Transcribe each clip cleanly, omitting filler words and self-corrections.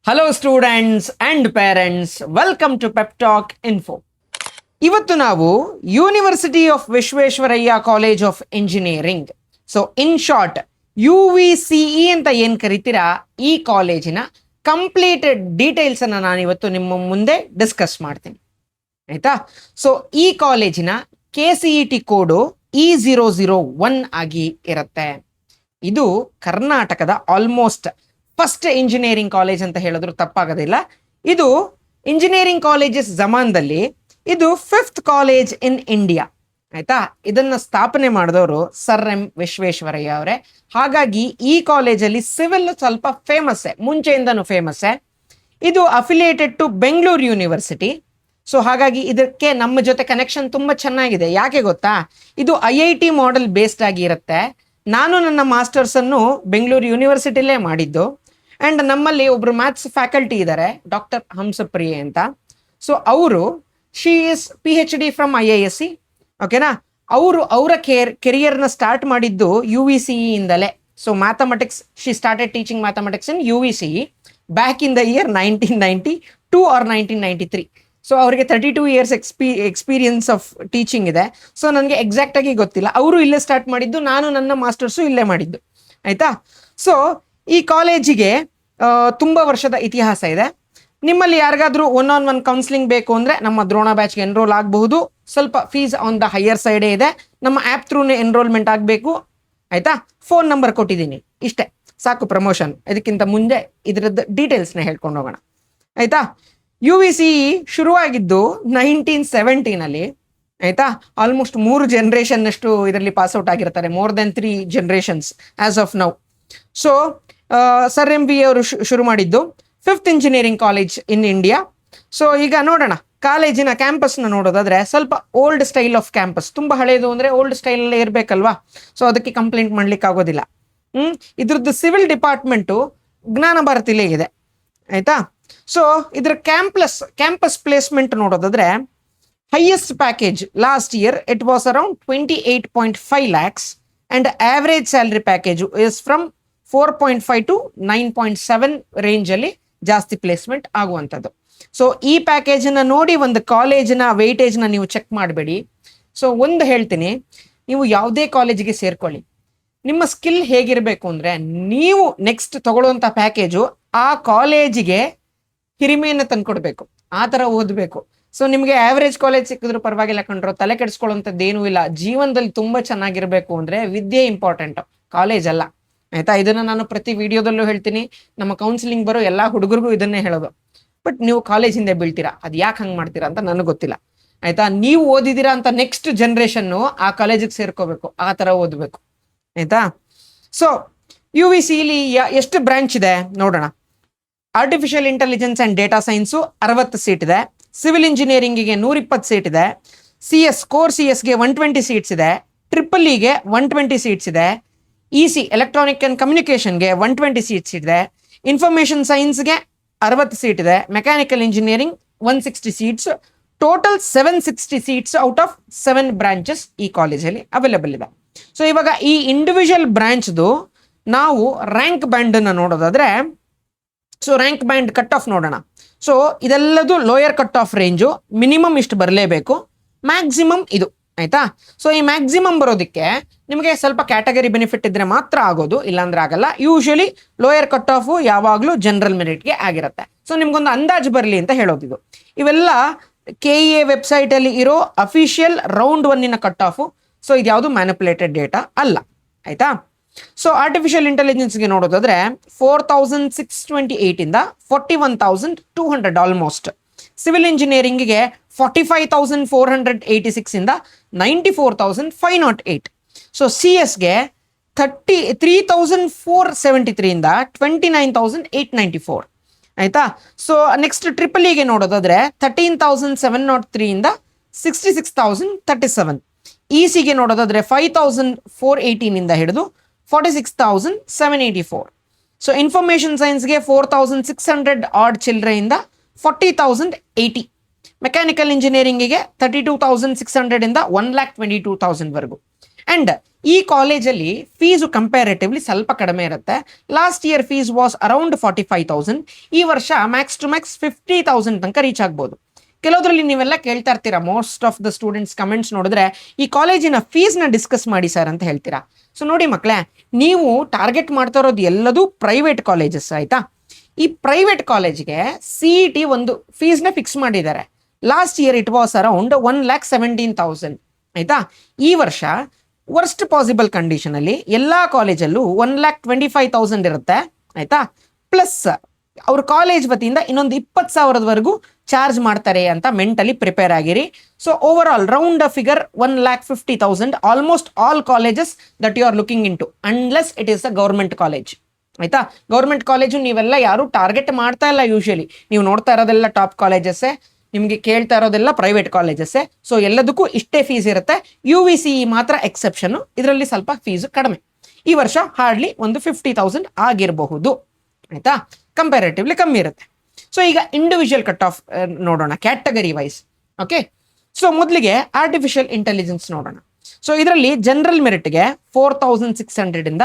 Hello students and parents, welcome to pep talk info. ಇವತ್ತು ನಾವು university of Visvesvaraya college of engineering, so in short UVCE ಅಂತ ಏನು ಕರಿತೀರಾ, ಈ ಕಾಲೇಜಿನ ಕಂಪ್ಲೀಟ್ ಡೀಟೇಲ್ಸನ್ನು ನಾನು ಇವತ್ತು ನಿಮ್ಮ ಮುಂದೆ ಡಿಸ್ಕಸ್ ಮಾಡ್ತೀನಿ, ಆಯಿತಾ. ಸೊ ಈ ಕಾಲೇಜಿನ KCET ಕೋಡು E001 ಆಗಿ ಇರುತ್ತೆ. ಇದು ಕರ್ನಾಟಕದ ಆಲ್ಮೋಸ್ಟ್ ಫಸ್ಟ್ ಇಂಜಿನಿಯರಿಂಗ್ ಕಾಲೇಜ್ ಅಂತ ಹೇಳಿದ್ರು ತಪ್ಪಾಗೋದಿಲ್ಲ. ಇದು ಇಂಜಿನಿಯರಿಂಗ್ ಕಾಲೇಜಸ್ ಜಮಾನ್ದಲ್ಲಿ ಇದು 5th ಕಾಲೇಜ್ ಇನ್ ಇಂಡಿಯಾ, ಆಯ್ತಾ. ಇದನ್ನ ಸ್ಥಾಪನೆ ಮಾಡಿದವರು ಸರ್ ಎಂ ವಿಶ್ವೇಶ್ವರಯ್ಯ ಅವರೇ. ಹಾಗಾಗಿ ಈ ಕಾಲೇಜಲ್ಲಿ ಸಿವಿಲ್ ಸ್ವಲ್ಪ ಫೇಮಸ್ಸೇ, ಮುಂಚೆಯಿಂದನೂ ಫೇಮಸ್ಸೇ. ಇದು affiliated to Bengaluru university. So ಹಾಗಾಗಿ ಇದಕ್ಕೆ ನಮ್ಮ ಜೊತೆ ಕನೆಕ್ಷನ್ ತುಂಬ ಚೆನ್ನಾಗಿದೆ. ಯಾಕೆ ಗೊತ್ತಾ, ಇದು IIT ಮಾಡೆಲ್ ಬೇಸ್ಡ್ ಆಗಿ ಇರುತ್ತೆ. ನಾನು ನನ್ನ ಮಾಸ್ಟರ್ಸನ್ನು ಬೆಂಗಳೂರು ಯೂನಿವರ್ಸಿಟಿಲೇ ಮಾಡಿದ್ದು. ಆ್ಯಂಡ್ ನಮ್ಮಲ್ಲಿ ಒಬ್ಬರು ಮ್ಯಾಥ್ಸ್ ಫ್ಯಾಕಲ್ಟಿ ಇದ್ದಾರೆ, ಡಾಕ್ಟರ್ ಹಂಸಪ್ರಿಯೆ ಅಂತ. ಸೊ ಅವರು she is PhD from IISc, ಓಕೆನಾ. ಅವರ ಕೆರಿಯರ್ನ ಸ್ಟಾರ್ಟ್ ಮಾಡಿದ್ದು UVCE ಇಂದಲೇ. So mathematics, she started teaching mathematics in UVCE back in the year 1992 or 1993. So ಅವರಿಗೆ 32 ಇಯರ್ಸ್ ಎಕ್ಸ್ಪೀರಿಯನ್ಸ್ ಆಫ್ ಟೀಚಿಂಗ್ ಇದೆ. ಸೊ ನನಗೆ ಎಕ್ಸಾಕ್ಟಾಗಿ ಗೊತ್ತಿಲ್ಲ. ಅವರು ಇಲ್ಲೇ ಸ್ಟಾರ್ಟ್ ಮಾಡಿದ್ದು, ನಾನು ನನ್ನ ಮಾಸ್ಟರ್ಸು ಇಲ್ಲೇ ಮಾಡಿದ್ದು, ಆಯಿತಾ. ಸೊ ಈ ಕಾಲೇಜಿಗೆ ತುಂಬ ವರ್ಷದ ಇತಿಹಾಸ ಇದೆ. ನಿಮ್ಮಲ್ಲಿ ಯಾರಿಗಾದರೂ ಒನ್ ಕೌನ್ಸಿಲಿಂಗ್ ಬೇಕು ಅಂದರೆ ನಮ್ಮ ದ್ರೋಣ ಬ್ಯಾಚ್ಗೆ ಎನ್ರೋಲ್ ಆಗಬಹುದು. ಸ್ವಲ್ಪ ಫೀಸ್ ಆನ್ ದ ಹೈಯರ್ ಸೈಡೇ ಇದೆ. ನಮ್ಮ ಆ್ಯಪ್ ಥ್ರೂನೇ ಎನ್ರೋಲ್ಮೆಂಟ್ ಆಗಬೇಕು, ಆಯಿತಾ. ಫೋನ್ ನಂಬರ್ ಕೊಟ್ಟಿದ್ದೀನಿ, ಇಷ್ಟೇ ಸಾಕು ಪ್ರಮೋಷನ್. ಇದಕ್ಕಿಂತ ಮುಂದೆ ಇದರದ್ದು ಡೀಟೇಲ್ಸ್ನ ಹೇಳ್ಕೊಂಡು ಹೋಗೋಣ, ಆಯಿತಾ. UVCE ಶುರುವಾಗಿದ್ದು 1970ನಲ್ಲಿ, ಆಯಿತಾ. ಆಲ್ಮೋಸ್ಟ್ 3 ಜನರೇಷನ್ನಷ್ಟು ಇದರಲ್ಲಿ ಪಾಸ್ಔಟ್ ಆಗಿರ್ತಾರೆ, more than 3 generations as of now. So sir M V ಅವರು ಶುರು ಮಾಡಿದ್ದು 5th engineering college in India. So ಈಗ ನೋಡೋಣ ಕಾಲೇಜಿನ ಕ್ಯಾಂಪಸ್ನ ನೋಡೋದಾದರೆ, ಸ್ವಲ್ಪ ಓಲ್ಡ್ ಸ್ಟೈಲ್ ಆಫ್ ಕ್ಯಾಂಪಸ್. ತುಂಬ ಹಳೆಯದು ಅಂದರೆ ಓಲ್ಡ್ ಸ್ಟೈಲಲ್ಲೇ ಇರಬೇಕಲ್ವಾ. ಸೊ ಅದಕ್ಕೆ ಕಂಪ್ಲೇಂಟ್ ಮಾಡ್ಲಿಕ್ಕೆ ಆಗೋದಿಲ್ಲ. ಇದ್ರದ್ದು ಸಿವಿಲ್ ಡಿಪಾರ್ಟ್ಮೆಂಟು ಜ್ಞಾನ ಭಾರತಿಲೇ ಇದೆ, ಆಯಿತಾ. ಸೊ ಇದರ ಕ್ಯಾಂಪಸ್ ಪ್ಲೇಸ್ಮೆಂಟ್ ನೋಡೋದಾದರೆ, highest package last year it was around 28.5 lakhs and average salary package is from 4.5 to 9.7 ರೇಂಜಲ್ಲಿ ಜಾಸ್ತಿ ಪ್ಲೇಸ್ಮೆಂಟ್ ಆಗುವಂಥದ್ದು. ಸೊ ಈ ಪ್ಯಾಕೇಜನ್ನು ನೋಡಿ ಒಂದು ಕಾಲೇಜಿನ ವೆಯ್ಟೇಜ್ನ ನೀವು ಚೆಕ್ ಮಾಡಬೇಡಿ. ಸೊ ಒಂದು ಹೇಳ್ತೀನಿ, ನೀವು ಯಾವುದೇ ಕಾಲೇಜಿಗೆ ಸೇರ್ಕೊಳ್ಳಿ, ನಿಮ್ಮ ಸ್ಕಿಲ್ ಹೇಗಿರಬೇಕು ಅಂದರೆ, ನೀವು ನೆಕ್ಸ್ಟ್ ತಗೊಳ್ಳುವಂಥ ಪ್ಯಾಕೇಜು ಆ ಕಾಲೇಜಿಗೆ ಹಿರಿಮೆಯನ್ನು ತಂದುಕೊಡ್ಬೇಕು, ಆ ಥರ ಓದಬೇಕು. ಸೊ ನಿಮಗೆ ಆವ್ರೇಜ್ ಕಾಲೇಜ್ ಸಿಕ್ಕಿದ್ರು ಪರವಾಗಿಲ್ಲ ಕಂಡ್ರು, ತಲೆ ಕೆಡಿಸ್ಕೊಳ್ಳೋಂಥದ್ದು ಏನೂ ಇಲ್ಲ. ಜೀವನದಲ್ಲಿ ತುಂಬ ಚೆನ್ನಾಗಿರಬೇಕು ಅಂದರೆ ವಿದ್ಯೆ ಇಂಪಾರ್ಟೆಂಟು, ಕಾಲೇಜ್ ಅಲ್ಲ, ಆಯಿತಾ. ಇದನ್ನು ನಾನು ಪ್ರತಿ ವಿಡಿಯೋದಲ್ಲೂ ಹೇಳ್ತೀನಿ. ನಮ್ಮ ಕೌನ್ಸಿಲಿಂಗ್ ಬರೋ ಎಲ್ಲ ಹುಡುಗರಿಗೂ ಇದನ್ನೇ ಹೇಳೋದು. ಬಟ್ ನೀವು ಕಾಲೇಜಿಂದ ಬೀಳ್ತೀರಾ, ಅದು ಯಾಕೆ ಹಂಗೆ ಮಾಡ್ತೀರಾ ಅಂತ ನನಗೆ ಗೊತ್ತಿಲ್ಲ, ಆಯಿತಾ. ನೀವು ಓದಿದ್ದೀರಾ ಅಂತ ನೆಕ್ಸ್ಟ್ ಜನ್ರೇಷನ್ನು ಆ ಕಾಲೇಜಿಗೆ ಸೇರ್ಕೋಬೇಕು, ಆ ಥರ ಓದಬೇಕು, ಆಯಿತಾ. ಸೊ UVCEಲಿ ಎಷ್ಟು ಬ್ರಾಂಚ್ ಇದೆ ನೋಡೋಣ. Artificial intelligence and data science 60 seat ಇದೆ. ಸಿವಿಲ್ ಇಂಜಿನಿಯರಿಂಗಿಗೆ 120 ಸೀಟ್ ಇದೆ. ಕೋರ್ CSಗೆ 120 ಸೀಟ್ಸ್ ಇದೆ. EEE 120 ಸೀಟ್ಸ್ ಇದೆ. EC ಎಲೆಕ್ಟ್ರಾನಿಕ್ ಆ್ಯಂಡ್ ಕಮ್ಯುನಿಕೇಷನ್ಗೆ 120 ಸೀಟ್ಸ್ ಇದೆ. ಇನ್ಫಾರ್ಮೇಷನ್ ಸೈನ್ಸ್ಗೆ 60 ಸೀಟ್ ಇದೆ. Mechanical engineering 160 seats. Total 760 seats out of 7 branches ಈ ಕಾಲೇಜಲ್ಲಿ ಅವೈಲೇಬಲ್ ಇದೆ. ಸೊ ಇವಾಗ ಈ ಇಂಡಿವಿಜುವಲ್ ಬ್ರಾಂಚ್ದು ನಾವು ರ್ಯಾಂಕ್ ಬ್ಯಾಂಡನ್ನು ನೋಡೋದಾದರೆ, so rank band cut off ನೋಡೋಣ. ಸೊ ಇದೆಲ್ಲದು lower cut off range, minimum ಇಷ್ಟು ಬರಲೇಬೇಕು, ಮ್ಯಾಕ್ಸಿಮಮ್ ಇದು, ಆಯಿತಾ. ಸೊ ಈ ಮ್ಯಾಕ್ಸಿಮಮ್ ಬರೋದಕ್ಕೆ ನಿಮಗೆ ಸ್ವಲ್ಪ ಕ್ಯಾಟಗರಿ ಬೆನಿಫಿಟ್ ಇದ್ದರೆ ಮಾತ್ರ ಆಗೋದು, ಇಲ್ಲಾಂದ್ರೆ ಆಗಲ್ಲ. ಯೂಶಲಿ ಲೋಯರ್ ಕಟ್ ಆಫು ಯಾವಾಗಲೂ ಜನರಲ್ ಮೆರಿಟ್ಗೆ ಆಗಿರುತ್ತೆ. ಸೊ ನಿಮ್ಗೊಂದು ಅಂದಾಜು ಬರಲಿ ಅಂತ ಹೇಳೋದಿದು. ಇವೆಲ್ಲ KEA ವೆಬ್ಸೈಟಲ್ಲಿ ಇರೋ official round 1 cut off. So ಇದು ಯಾವುದು ಮ್ಯಾನಿಪುಲೇಟೆಡ್ ಡೇಟಾ ಅಲ್ಲ, ಆಯಿತಾ. ಸೊ ಆರ್ಟಿಫಿಷಿಯಲ್ ಇಂಟೆಲಿಜೆನ್ಸ್ಗೆ ನೋಡೋದಾದರೆ 4628 41,200 ಆಲ್ಮೋಸ್ಟ್. ಸಿವಿಲ್ ಇಂಜಿನಿಯರಿಂಗಿಗೆ 45,486 94,508. ಸೊ CSಗೆ 33,473 29,894, ಆಯಿತಾ. ಸೊ ನೆಕ್ಸ್ಟ್ EEEಗೆ ನೋಡೋದಾದರೆ 13,703 66,037. ECಗೆ ನೋಡೋದಾದರೆ 5,418 ಹಿಡಿದು 46,784. ಸೊ ಇನ್ಫಾರ್ಮೇಷನ್ ಸೈನ್ಸ್ಗೆ 4,600 ಆಡ್ ಚಿಲ್ಲರೆಯಿಂದ 40,080. ಮೆಕ್ಯಾನಿಕಲ್ ಇಂಜಿನಿಯರಿಂಗಿಗೆ 32,600 1,22,000ವರೆಗೂ. ಆ್ಯಂಡ್ ಈ ಕಾಲೇಜಲ್ಲಿ ಫೀಸು ಕಂಪ್ಯಾರೇಟಿವ್ಲಿ ಸ್ವಲ್ಪ ಕಡಿಮೆ ಇರುತ್ತೆ. Last year fees was around 45,000. ಈ ವರ್ಷ ಮ್ಯಾಕ್ಸ್ ಟು ಮ್ಯಾಕ್ಸ್ 50,000 ತನಕ ರೀಚ್ ಆಗ್ಬೋದು. ಕೆಲವೊದ್ರಲ್ಲಿ ನೀವೆಲ್ಲ ಕೇಳ್ತಾ ಇರ್ತೀರಾ, most of the students comments ನೋಡಿದ್ರೆ ಈ ಕಾಲೇಜಿನ ಫೀಸ್ನ ಡಿಸ್ಕಸ್ ಮಾಡಿ ಸರ್ ಅಂತ ಹೇಳ್ತೀರಾ. ಸೊ ನೋಡಿ ಮಕ್ಕಳೇ, ನೀವು ಟಾರ್ಗೆಟ್ ಮಾಡ್ತಾ ಇರೋದು ಎಲ್ಲದೂ ಪ್ರೈವೇಟ್ ಕಾಲೇಜಸ್ ಆಯ್ತಾ. ಈ ಪ್ರೈವೇಟ್ ಕಾಲೇಜ್ಗೆ CET ಒಂದು ಫೀಸ್ನ ಫಿಕ್ಸ್ ಮಾಡಿದ್ದಾರೆ. Last year it was around 1,17,000 ಆಯ್ತಾ. ಈ ವರ್ಷ ವರ್ಸ್ಟ್ ಪಾಸಿಬಲ್ ಕಂಡೀಷನ್ ಅಲ್ಲಿ ಎಲ್ಲ ಕಾಲೇಜಲ್ಲೂ 1,25,000 ಇರುತ್ತೆ ಆಯ್ತಾ. ಪ್ಲಸ್ ಅವ್ರ ಕಾಲೇಜ್ ವತಿಯಿಂದ ಇನ್ನೊಂದು 20,000ವರೆಗೂ ಚಾರ್ಜ್ ಮಾಡ್ತಾರೆ ಅಂತ ಮೆಂಟಲಿ ಪ್ರಿಪೇರ್ ಆಗಿರಿ. So overall round figure 1,50,000 almost all colleges that you are looking into, unless it is a government college ಆಯ್ತಾ. ಗೌರ್ಮೆಂಟ್ ಕಾಲೇಜು ನೀವೆಲ್ಲ ಯಾರು ಟಾರ್ಗೆಟ್ ಮಾಡ್ತಾ ಇಲ್ಲ. ಯೂಶಲಿ ನೀವು ನೋಡ್ತಾ ಇರೋದೆಲ್ಲ ಟಾಪ್ ಕಾಲೇಜಸ್ಸೇ, ನಿಮಗೆ ಕೇಳ್ತಾ ಇರೋದೆಲ್ಲ ಪ್ರೈವೇಟ್ ಕಾಲೇಜಸ್ಸೇ. ಸೊ ಎಲ್ಲದಕ್ಕೂ ಇಷ್ಟೇ ಫೀಸ್ ಇರುತ್ತೆ. UVCE ಮಾತ್ರ ಎಕ್ಸೆಪ್ಷನ್, ಇದರಲ್ಲಿ ಸ್ವಲ್ಪ ಫೀಸು ಕಡಿಮೆ. ಈ ವರ್ಷ ಹಾರ್ಡ್ಲಿ ಒಂದು 50,000 ಆಗಿರಬಹುದು ಆಯ್ತಾ. ಕಂಪ್ಯಾರೇಟಿವ್ಲಿ ಕಮ್ಮಿ ಇರುತ್ತೆ. ಸೊ ಈಗ ಇಂಡಿವಿಜುವಲ್ ಕಟ್ ಆಫ್ ನೋಡೋಣ, ಕ್ಯಾಟಗರಿ ವೈಸ್. ಓಕೆ, ಸೊ ಮೊದಲಿಗೆ ಆರ್ಟಿಫಿಷಿಯಲ್ ಇಂಟೆಲಿಜೆನ್ಸ್ ನೋಡೋಣ. ಸೊ ಇದರಲ್ಲಿ ಜನರಲ್ ಮೆರಿಟ್ಗೆ 4,600 ಇಂದ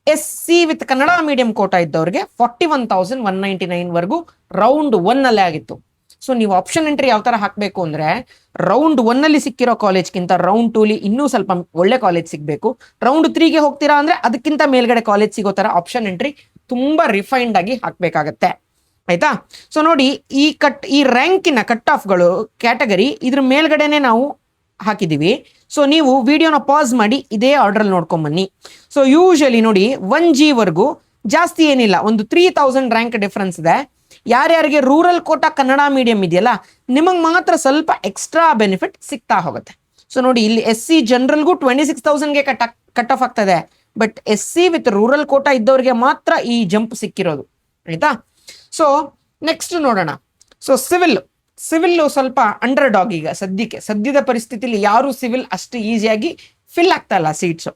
SC with Kannada medium quota ಇದ್ದವ್ರಿಗೆ 41,199 ವರೆಗೂ ರೌಂಡ್ 1 ಅಲ್ಲೇ ಆಗಿತ್ತು. ಸೊ ನೀವು ಆಪ್ಷನ್ ಎಂಟ್ರಿ ಯಾವ ಥರ ಹಾಕಬೇಕು ಅಂದರೆ, ರೌಂಡ್ 1 ಸಿಕ್ಕಿರೋ ಕಾಲೇಜ್ಗಿಂತ ರೌಂಡ್ 2 ಇನ್ನೂ ಸ್ವಲ್ಪ ಒಳ್ಳೆ ಕಾಲೇಜ್ ಸಿಗಬೇಕು. ರೌಂಡ್ 3ಗೆ ಹೋಗ್ತೀರಾ ಅಂದರೆ ಅದಕ್ಕಿಂತ ಮೇಲ್ಗಡೆ ಕಾಲೇಜ್ ಸಿಗೋ ಥರ ಆಪ್ಷನ್ ಎಂಟ್ರಿ ತುಂಬ ರಿಫೈನ್ಡ್ ಆಗಿ ಹಾಕಬೇಕಾಗತ್ತೆ ಆಯ್ತಾ. ಸೊ ನೋಡಿ, ಈ ರ್ಯಾಂಕಿನ ಕಟ್ ಆಫ್ಗಳು ಕ್ಯಾಟಗರಿ ಇದ್ರ ಮೇಲ್ಗಡೆನೆ ನಾವು ಹಾಕಿದ್ದೀವಿ. ಸೊ ನೀವು ವಿಡಿಯೋನ ಪಾಸ್ ಮಾಡಿ ಇದೇ ಆರ್ಡ್ರಲ್ಲಿ ನೋಡ್ಕೊಂಬನ್ನಿ. ಸೊ ಯೂಶಲಿ ನೋಡಿ 1G ವರ್ಗೂ ಜಾಸ್ತಿ ಏನಿಲ್ಲ, ಒಂದು 3,000 ರ್ಯಾಂಕ್ ಡಿಫ್ರೆನ್ಸ್ ಇದೆ. ಯಾರ್ಯಾರಿಗೆ ರೂರಲ್ ಕೋಟಾ ಕನ್ನಡ ಮೀಡಿಯಂ ಇದೆಯಲ್ಲ, ನಿಮಗೆ ಮಾತ್ರ ಸ್ವಲ್ಪ ಎಕ್ಸ್ಟ್ರಾ ಬೆನಿಫಿಟ್ ಸಿಗ್ತಾ ಹೋಗುತ್ತೆ. ಸೊ ನೋಡಿ, ಇಲ್ಲಿ SC ಜನರಲ್ಗೂ 26,000ಗೆ ಕಟ್ ಆಫ್ ಆಗ್ತದೆ. But SC with rural quota ಇದ್ದವ್ರಿಗೆ ಮಾತ್ರ ಈ ಜಂಪ್ ಸಿಕ್ಕಿರೋದು ಆಯ್ತಾ. ಸೊ ನೆಕ್ಸ್ಟ್ ನೋಡೋಣ. ಸೊ ಸಿವಿಲ್ ಸ್ವಲ್ಪ ಅಂಡರ್ ಡಾಗ್. ಈಗ ಸದ್ಯದ ಪರಿಸ್ಥಿತಿಲಿ ಯಾರು ಸಿವಿಲ್ ಅಷ್ಟು ಈಸಿಯಾಗಿ ಫಿಲ್ ಆಗ್ತಾ ಇಲ್ಲ seats.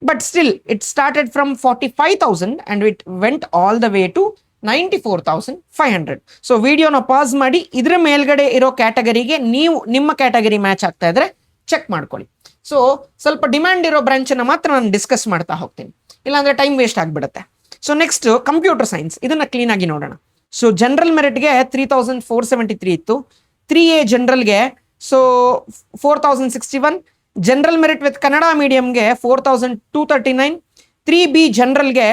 But still it started from 45,000 and it went all the way to 94,500. So ವಿಡಿಯೋನ ಪಾಸ್ ಮಾಡಿ ಇದ್ರ ಮೇಲ್ಗಡೆ ಇರೋ ಕ್ಯಾಟಗರಿಗೆ ನೀವು ನಿಮ್ಮ ಕ್ಯಾಟಗರಿ ಮ್ಯಾಚ್ ಆಗ್ತಾ ಇದ್ರೆ ಚೆಕ್ ಮಾಡ್ಕೊಳ್ಳಿ. ಸೊ ಸ್ವಲ್ಪ ಡಿಮ್ಯಾಂಡ್ ಇರೋ ಬ್ರಾಂಚನ್ನು ಮಾತ್ರ ನಾನು ಡಿಸ್ಕಸ್ ಮಾಡ್ತಾ ಹೋಗ್ತೀನಿ, ಇಲ್ಲಾಂದ್ರೆ ಟೈಮ್ ವೇಸ್ಟ್ ಆಗಿಬಿಡುತ್ತೆ. ಸೊ ನೆಕ್ಸ್ಟ್ ಕಂಪ್ಯೂಟರ್ ಸೈನ್ಸ್, ಇದನ್ನ ಕ್ಲೀನಾಗಿ ನೋಡೋಣ. ಸೊ ಜನರಲ್ ಮೆರಿಟ್ಗೆ 3,473 ಇತ್ತು. 3A ಜನರಲ್ಗೆ so 4,061. General merit with Kannada ಮೀಡಿಯಂಗೆ 4,239. 3B ಜನರಲ್ಗೆ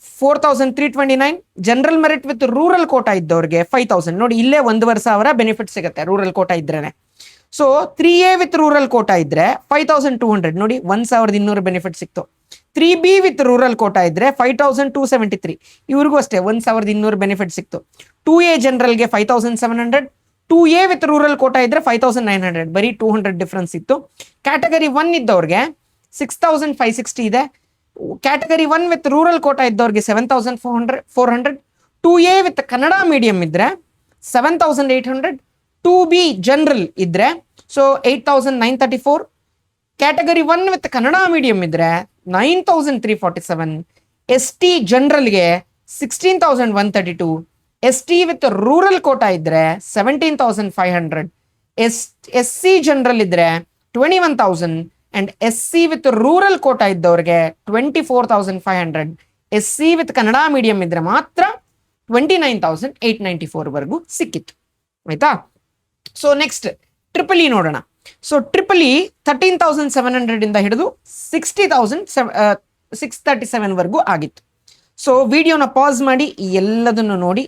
4,329. General merit with rural quota ಇದ್ದವ್ರಿಗೆ 5,000. ನೋಡಿ, ಇಲ್ಲೇ 1,500 ಬೆನಿಫಿಟ್ ಸಿಗುತ್ತೆ ರೂರಲ್ ಕೋಟಾ ಇದ್ರೇನೆ. So 3A with rural quota ಇದ್ರೆ 5,200. ನೋಡಿ, 1,200 ಬೆನಿಫಿಟ್ ಸಿಕ್ತು. 3B ವಿತ್ ರೂರಲ್ ಕೋಟಾ ಇದ್ರೆ 5,273. ಇವ್ರಿಗೂ ಅಷ್ಟೇ 1,200 ಬೆನಿಫಿಟ್ ಸಿಕ್ತು. 2A ಜನರಲ್ಗೆ 5,700. 2A with rural quota ಇದ್ರೆ 5,900. ಬರೀ 200 ಡಿಫ್ರೆನ್ಸ್ ಇತ್ತು. ಕ್ಯಾಟಗರಿ 1 ಇದ್ದವ್ರಿಗೆ 6,560 ಇದೆ. ಕ್ಯಾಟಗರಿ 1 ವಿತ್ ರೂರಲ್ ಕೋಟಾ ಇದ್ದವ್ರಿಗೆ 7,400. 2A ವಿತ್ ಕನ್ನಡ ಮೀಡಿಯಂ ಇದ್ರೆ 7,800. 2B ಜನರಲ್ ಇದ್ರೆ so 8,934. Category 1 with Kannada medium ಇದ್ರೆ 9,347. ST ಜನರಲ್ಗೆ 16,132. ST ವಿತ್ ರೂರಲ್ ಕೋಟಾ ಇದ್ರೆ 17,500. SC ಜನರಲ್ ಇದ್ರೆ 21,000. And SC with rural quota ಇದ್ದವ್ರಿಗೆ 24,500. SC ವಿತ್ ಕನ್ನಡ ಮೀಡಿಯಂ ಇದ್ರೆ ಮಾತ್ರ 29,894 ವರೆಗೂ ಸಿಕ್ಕಿತ್ತು ಆಯ್ತಾ. ಸೊ ನೆಕ್ಸ್ಟ್ ಟ್ರಿಪಲ್ ನೋಡೋಣ. ಸೊ ಟ್ರಿಪಲ್ 13,700 ಇಂದ ಹಿಡಿದು 60,637 ವರೆಗೂ ಆಗಿತ್ತು. ಸೊ ವಿಡಿಯೋನ ಪಾಸ್ ಮಾಡಿ ಎಲ್ಲದನ್ನು ನೋಡಿ.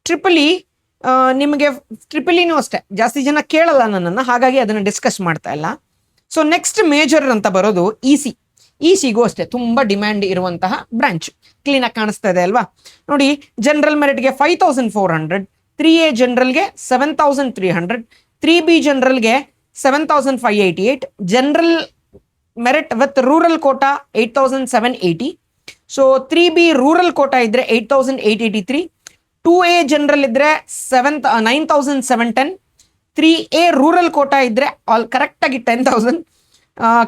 ಟ್ರಿಪಲ್ ನಿಮಗೆ ಟ್ರಿಪಲಿನೂ ಅಷ್ಟೇ ಜಾಸ್ತಿ ಜನ ಕೇಳಲ್ಲ ನನ್ನನ್ನು, ಹಾಗಾಗಿ ಅದನ್ನು ಡಿಸ್ಕಸ್ ಮಾಡ್ತಾ ಇಲ್ಲ. ಸೊ ನೆಕ್ಸ್ಟ್ ಮೇಜರ್ ಅಂತ ಬರೋದು ಇಸಿಗೂ ಅಷ್ಟೇ ತುಂಬ ಡಿಮ್ಯಾಂಡ್ ಇರುವಂತಹ ಬ್ರಾಂಚ್. ಕ್ಲೀನಾಗಿ ಕಾಣಿಸ್ತಾ ಇದೆ ಅಲ್ವಾ. ನೋಡಿ, ಜನರಲ್ ಮೆರಿಟ್ಗೆ 5,400. 3A ಜನರಲ್ಗೆ 7,300. 3B ಜನರಲ್ಗೆ 7,588. General merit with rural quota 8,780. So 3B rural quota ಇದ್ರೆ 8,883. 2A ಜನರಲ್ ಇದ್ರೆ 9,710. 3A ರೂರಲ್ ಕೋಟಾ ಇದ್ರೆ ಕರೆಕ್ಟಾಗಿ 10,000.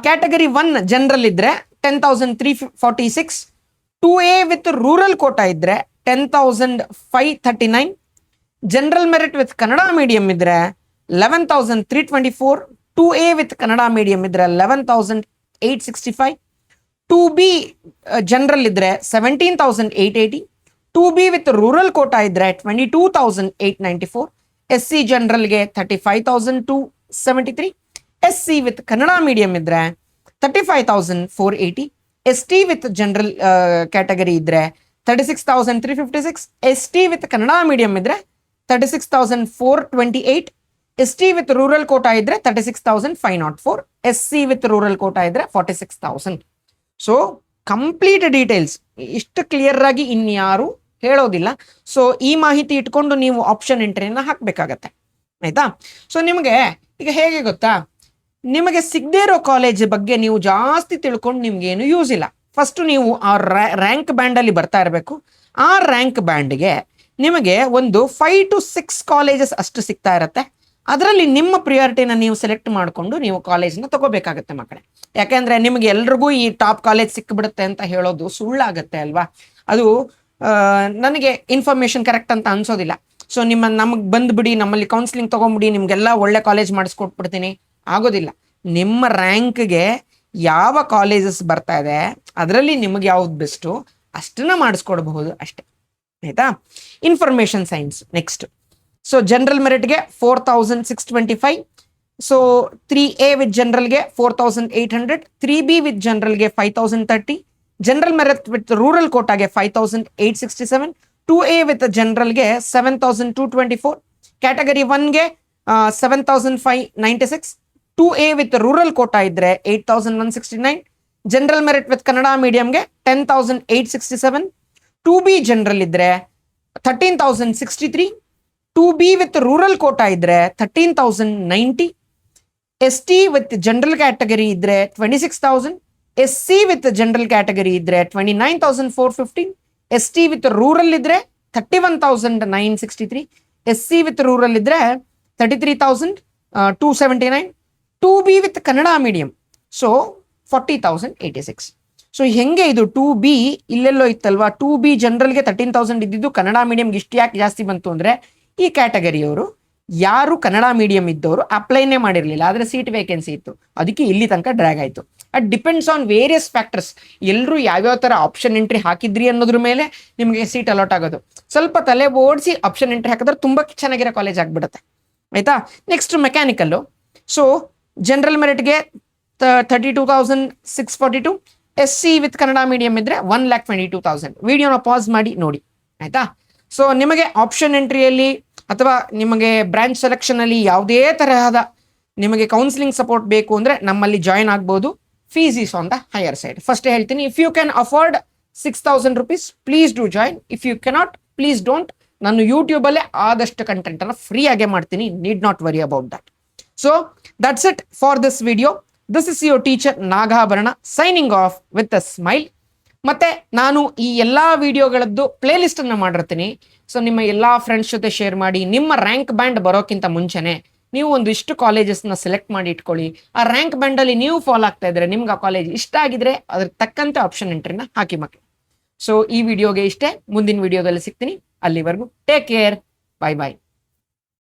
ಕ್ಯಾಟಗರಿ 1 ಜನರಲ್ ಇದ್ರೆ 10,346. 2A ವಿತ್ ರೂರಲ್ ಕೋಟಾ ಇದ್ರೆ 10,539. General merit with Kannada medium ಇದ್ರೆ 11,324. 2A ವಿತ್ ಕನ್ನಡ ಮೀಡಿಯಂ ಇದ್ರೆ 11,000 865. 2B ಜನರಲ್ ಇದ್ರೆ 17,880. 2B ವಿತ್ ರೂರಲ್ ಕೋಟಾ ಇದ್ರೆ 22,894. SC ಜನರಲ್ಗೆ 35,273. SC with Kannada medium ಇದ್ರೆ 35,480. ST ವಿತ್ ಜನರಲ್ ಕ್ಯಾಟಗರಿ ಇದ್ರೆ 36,356. ST ವಿತ್ ಕನ್ನಡ ಮೀಡಿಯಂ ಇದ್ರೆ 36,428. ST ವಿತ್ ರೂರಲ್ ಕೋಟಾ ಇದ್ರೆ 36,504. SC with rural quota ಇದ್ರೆ 46,000. So complete details ಇಷ್ಟು clear ಆಗಿ ಇನ್ಯಾರು ಹೇಳೋದಿಲ್ಲ. ಸೊ ಈ ಮಾಹಿತಿ ಇಟ್ಕೊಂಡು ನೀವು ಆಪ್ಷನ್ ಎಂಟ್ರಿನ ಹಾಕಬೇಕಾಗತ್ತೆ, ಆಯ್ತಾ. ಸೊ ನಿಮಗೆ ಈಗ ಹೇಗೆ ಗೊತ್ತಾ, ನಿಮಗೆ ಸಿಗದೇ ಇರೋ ಕಾಲೇಜ್ ಬಗ್ಗೆ ನೀವು ಜಾಸ್ತಿ ತಿಳ್ಕೊಂಡು ನಿಮ್ಗೇನು ಯೂಸ್ ಇಲ್ಲ. ಫಸ್ಟ್ ನೀವು ಆ ರ್ಯಾಂಕ್ ಬ್ಯಾಂಡಲ್ಲಿ ಬರ್ತಾ ಇರಬೇಕು. ಆ ರ್ಯಾಂಕ್ ಬ್ಯಾಂಡ್ಗೆ ನಿಮಗೆ ಒಂದು 5 to 6 ಕಾಲೇಜಸ್ ಅಷ್ಟು ಸಿಗ್ತಾ ಇರತ್ತೆ. ಅದರಲ್ಲಿ ನಿಮ್ಮ ಪ್ರಿಯಾರಿಟಿನ ನೀವು ಸೆಲೆಕ್ಟ್ ಮಾಡಿಕೊಂಡು ನೀವು ಕಾಲೇಜ್ನ ತಗೋಬೇಕಾಗತ್ತೆ ಮಕ್ಕಳೇ. ಯಾಕೆಂದರೆ ನಿಮಗೆ ಎಲ್ರಿಗೂ ಈ ಟಾಪ್ ಕಾಲೇಜ್ ಸಿಕ್ಕಿಬಿಡುತ್ತೆ ಅಂತ ಹೇಳೋದು ಸುಳ್ಳಾಗತ್ತೆ ಅಲ್ವಾ. ಅದು ನನಗೆ ಇನ್ಫಾರ್ಮೇಷನ್ ಕರೆಕ್ಟ್ ಅಂತ ಅನ್ಸೋದಿಲ್ಲ. ಸೊ ನಮಗೆ ಬಂದುಬಿಡಿ, ನಮ್ಮಲ್ಲಿ ಕೌನ್ಸಿಲಿಂಗ್ ತೊಗೊಂಬಿಡಿ, ನಿಮಗೆಲ್ಲ ಒಳ್ಳೆ ಕಾಲೇಜ್ ಮಾಡಿಸ್ಕೊಟ್ಬಿಡ್ತೀನಿ, ಆಗೋದಿಲ್ಲ. ನಿಮ್ಮ ರ್ಯಾಂಕ್ಗೆ ಯಾವ ಕಾಲೇಜಸ್ ಬರ್ತಾ ಇದೆ ಅದರಲ್ಲಿ ನಿಮಗೆ ಯಾವ್ದು ಬೆಸ್ಟು ಅಷ್ಟನ್ನ ಮಾಡಿಸ್ಕೊಡ್ಬಹುದು ಅಷ್ಟೇ, ಆಯಿತಾ. Information science next. So general ಮೆರಿಟ್ಗೆ 4,625. ಸೊ 3A ವಿತ್ ಜನರಲ್ಗೆ 4,800. 3B ವಿತ್ ಜನರಲ್ಗೆ 5,030. ಜನರಲ್ ಮೆರಿಟ್ ವಿತ್ ರೂರಲ್ ಕೋಟಾಗೆ 5,867. 2A ವಿತ್ ಜನರಲ್ಗೆ 7,224. ಕ್ಯಾಟಗರಿ 1ಗೆ 7,596. 2A ವಿತ್ ರೂರಲ್ ಕೋಟಾ ಇದ್ರೆ 8,169. ಜನರಲ್ ಮೆರಿಟ್ ವಿತ್ ಕನ್ನಡ ಮೀಡಿಯಂಗೆ 10,867. 2B ಜನರಲ್ ಇದ್ರೆ 13,063. 2B ವಿತ್ ರೂರಲ್ ಕೋಟಾ ಇದ್ರೆ 13,090. ST ವಿತ್ ಜನರಲ್ ಕ್ಯಾಟಗರಿ ಇದ್ರೆ 26,000. SC ವಿತ್ ಜನರಲ್ ಕ್ಯಾಟಗರಿ ಇದ್ರೆ 29,415. ST ವಿತ್ ರೂರಲ್ ಇದ್ರೆ 31,963. SC ವಿತ್ ರೂರಲ್ ಇದ್ರೆ 33,279. 2B with Kannada medium so 40,086. So ಹೆಂಗೆ ಇದು 2B ಇಲ್ಲೆಲ್ಲೋ ಇತ್ತಲ್ವಾ, 2B ಜನರಲ್ಗೆ 13,000 ಇದ್ದಿದ್ದು ಕನ್ನಡ ಮೀಡಿಯಂಗೆ ಇಷ್ಟು ಯಾಕೆ ಜಾಸ್ತಿ ಬಂತು ಅಂದರೆ ಈ ಕ್ಯಾಟಗರಿಯವರು ಯಾರು ಕನ್ನಡ ಮೀಡಿಯಂ ಇದ್ದವರು ಅಪ್ಲೈನೇ ಮಾಡಿರಲಿಲ್ಲ, ಆದರೆ ಸೀಟ್ ವೇಕೆನ್ಸಿ ಇತ್ತು, ಅದಕ್ಕೆ ಇಲ್ಲಿ ತನಕ ಡ್ರ್ಯಾಗ್ ಆಯಿತು. At depends on various factors. ಎಲ್ಲರೂ ಯಾವ್ಯಾವ ಥರ ಆಪ್ಷನ್ ಎಂಟ್ರಿ ಹಾಕಿದ್ರಿ ಅನ್ನೋದ್ರ ಮೇಲೆ ನಿಮಗೆ ಸೀಟ್ ಅಲಾಟ್ ಆಗೋದು. ಸ್ವಲ್ಪ ತಲೆ ಓಡಿಸಿ ಆಪ್ಷನ್ ಎಂಟ್ರಿ ಹಾಕಿದ್ರೆ ತುಂಬ ಚೆನ್ನಾಗಿರೋ ಕಾಲೇಜ್ ಆಗಿಬಿಡುತ್ತೆ, ಆಯಿತಾ. Next mechanical. ಸೊ ಜನರಲ್ ಮೆರಿಟ್ಗೆ 32,642. SC ವಿತ್ ಕನ್ನಡ ಮೀಡಿಯಂ ಇದ್ರೆ 1,22,000. ವಿಡಿಯೋನ ಪಾಸ್ ಮಾಡಿ ನೋಡಿ, ಆಯಿತಾ. ಸೊ ನಿಮಗೆ ಆಪ್ಷನ್ ಎಂಟ್ರಿಯಲ್ಲಿ ಅಥವಾ ನಿಮಗೆ ಬ್ರಾಂಚ್ ಸೆಲೆಕ್ಷನಲ್ಲಿ ಯಾವುದೇ ತರಹದ ನಿಮಗೆ ಕೌನ್ಸಿಲಿಂಗ್ ಸಪೋರ್ಟ್ ಬೇಕು ಅಂದರೆ ನಮ್ಮಲ್ಲಿ ಜಾಯ್ನ್ ಆಗ್ಬೋದು. Fees is on the higher side. First ಹೇಳ್ತೀನಿ, if you can afford 6,000 rupees please do join. If you cannot please don't. ನಾನು ಯೂಟ್ಯೂಬಲ್ಲೇ ಆದಷ್ಟು ಕಂಟೆಂಟನ್ನು ಫ್ರೀ ಆಗೇ ಮಾಡ್ತೀನಿ, need not worry about that. So that's it for this video. This is your teacher Nagabharana signing off with a smile. ಮತ್ತೆ ನಾನು ಈ ಎಲ್ಲ ವಿಡಿಯೋಗಳದ್ದು ಪ್ಲೇ ಲಿಸ್ಟ್ ಅನ್ನು ಮಾಡಿರ್ತೀನಿ. ಸೊ ನಿಮ್ಮ ಎಲ್ಲ ಫ್ರೆಂಡ್ಸ್ ಜೊತೆ ಶೇರ್ ಮಾಡಿ. ನಿಮ್ಮ ರ್ಯಾಂಕ್ ಬ್ಯಾಂಡ್ ಬರೋಕ್ಕಿಂತ ಮುಂಚೆನೆ ನೀವು ಒಂದಿಷ್ಟು ಕಾಲೇಜಸ್ನ ಸೆಲೆಕ್ಟ್ ಮಾಡಿ ಇಟ್ಕೊಳ್ಳಿ. ಆ ರ್ಯಾಂಕ್ ಬ್ಯಾಂಡಲ್ಲಿ ನೀವು ಫಾಲೋ ಆಗ್ತಾ ಇದ್ರೆ, ನಿಮ್ಗೆ ಆ ಕಾಲೇಜ್ ಇಷ್ಟ ಆಗಿದ್ರೆ ಅದ್ರ ತಕ್ಕಂತೆ ಆಪ್ಷನ್ ಎಂಟ್ರಿನ ಹಾಕಿ ಮಕ್ಕಳು. ಸೊ ಈ ವಿಡಿಯೋಗೆ ಇಷ್ಟೇ, ಮುಂದಿನ ವಿಡಿಯೋದಲ್ಲಿ ಸಿಗ್ತೀನಿ. ಅಲ್ಲಿವರೆಗೂ ಟೇಕ್ ಕೇರ್, ಬಾಯ್ ಬಾಯ್.